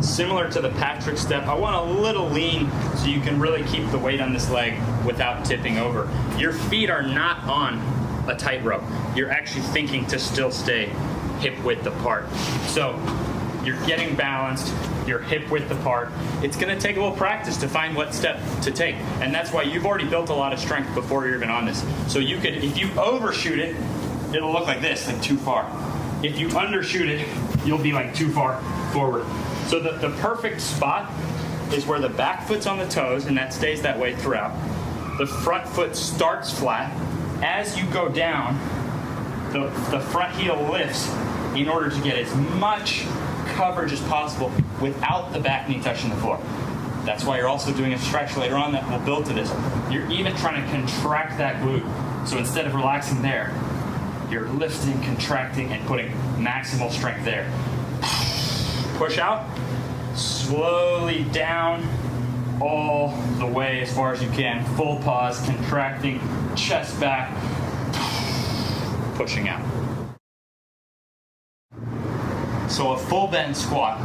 Similar to the Patrick step, I want a little lean so you can really keep the weight on this leg without tipping over. Your feet are not on a tightrope. You're actually thinking to still stay hip width apart. So you're getting balanced, you're hip width apart. It's gonna take a little practice to find what step to take. And that's why you've already built a lot of strength before you're even on this. So you could, if you overshoot it, it'll look like this, like too far. If you undershoot it, you'll be like too far forward. So the perfect spot is where the back foot's on the toes, and that stays that way throughout. The front foot starts flat. As you go down, the front heel lifts in order to get as much coverage as possible without the back knee touching the floor. That's why you're also doing a stretch later on that will build to this. You're even trying to contract that glute. So instead of relaxing there, you're lifting, contracting, and putting maximal strength there. Push out, slowly down, all the way as far as you can. Full pause, contracting, chest back, pushing out. So a full bend squat,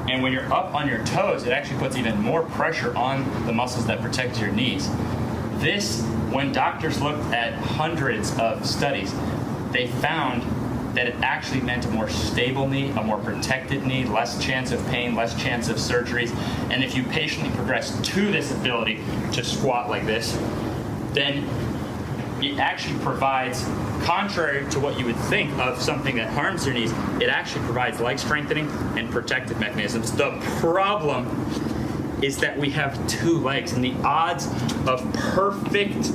and when you're up on your toes, it actually puts even more pressure on the muscles that protect your knees. This, when doctors looked at hundreds of studies, they found that it actually meant a more stable knee, a more protected knee, less chance of pain, less chance of surgeries. And if you patiently progress to this ability to squat like this, then it actually provides, contrary to what you would think of something that harms your knees, it actually provides leg strengthening and protective mechanisms. The problem is that we have two legs, and the odds of perfect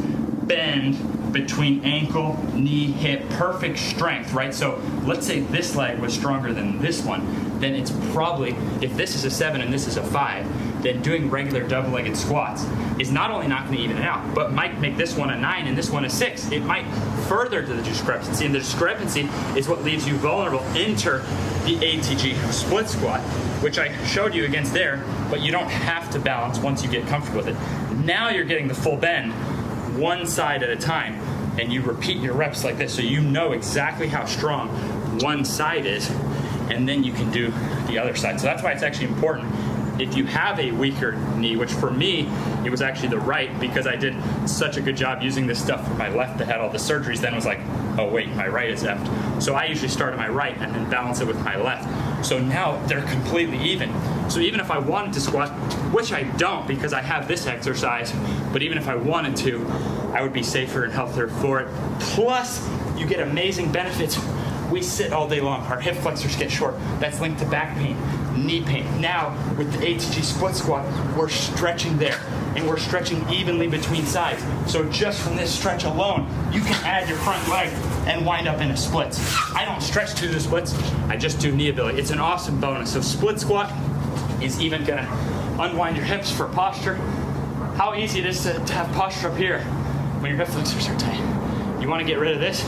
bend between ankle, knee, hip, perfect strength, right? So let's say this leg was stronger than this one, then it's probably, if this is a 7 and this is a 5, then doing regular double-legged squats is not only not going to even it out, but might make this one a 9 and this one a 6. It might further to the discrepancy, and the discrepancy is what leaves you vulnerable. Enter the ATG split squat, which I showed you against there, but you don't have to balance once you get comfortable with it. Now you're getting the full bend, one side at a time, and you repeat your reps like this so you know exactly how strong one side is, and then you can do the other side. So that's why it's actually important. If you have a weaker knee, which for me, it was actually the right, because I did such a good job using this stuff for my left that had all the surgeries, then it was like, oh wait, my right is effed. So I usually start at my right and then balance it with my left. So now they're completely even. So even if I wanted to squat, which I don't because I have this exercise, but even if I wanted to, I would be safer and healthier for it. Plus, you get amazing benefits. We sit all day long. Our hip flexors get short. That's linked to back pain, knee pain. Now, with the ATG split squat, we're stretching there, and we're stretching evenly between sides. So just from this stretch alone, you can add your front leg and wind up in a split. I don't stretch to the splits. I just do knee ability. It's an awesome bonus. So split squat is even gonna unwind your hips for posture. How easy it is to have posture up here when your hip flexors are tight. You wanna get rid of this?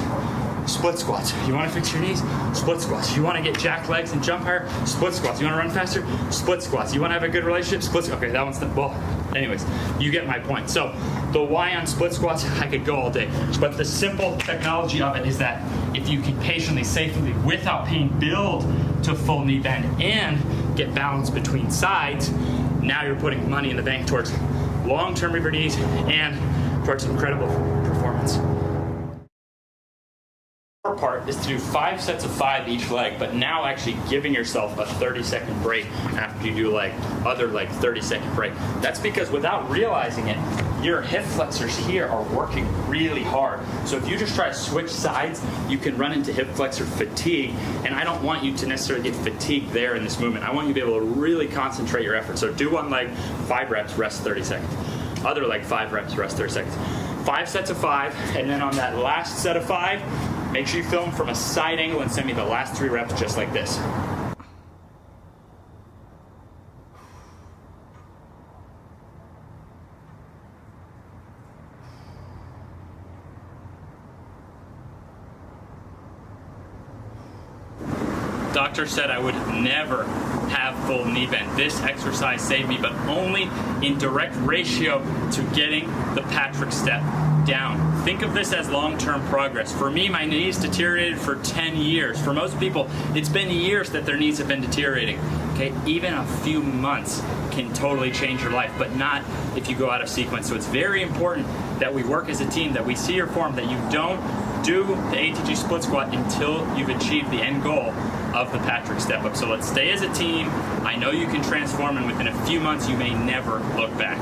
Split squats. You want to fix your knees? Split squats. You want to get jacked legs and jump higher? Split squats. You want to run faster? Split squats. You want to have a good relationship? Split squats. Okay, that one's not, well, anyways, you get my point. So the why on split squats, I could go all day. But the simple technology of it is that if you can patiently, safely, without pain, build to full knee bend and get balance between sides, now you're putting money in the bank towards long-term river knees and towards incredible performance. Part is to do 5 sets of 5 each leg, but now actually giving yourself a 30-second break after you do other 30-second break. That's because without realizing it, your hip flexors here are working really hard. So if you just try to switch sides, you can run into hip flexor fatigue, and I don't want you to necessarily get fatigued there in this movement. I want you to be able to really concentrate your effort. So do one leg, 5 reps, rest 30 seconds. Other leg, 5 reps, rest 30 seconds. 5 sets of 5, and then on that last set of 5, make sure you film from a side angle and send me the last 3 reps just like this. Doctor said I would never have full knee bend. This exercise saved me, but only in direct ratio to getting the Patrick step down. Think of this as long-term progress. For me, my knees deteriorated for 10 years. For most people, it's been years that their knees have been deteriorating. Okay, even a few months can totally change your life, but not if you go out of sequence. So it's very important that we work as a team, that we see your form, that you don't do the ATG split squat until you've achieved the end goal of the Patrick step up. So let's stay as a team. I know you can transform, and within a few months, you may never look back.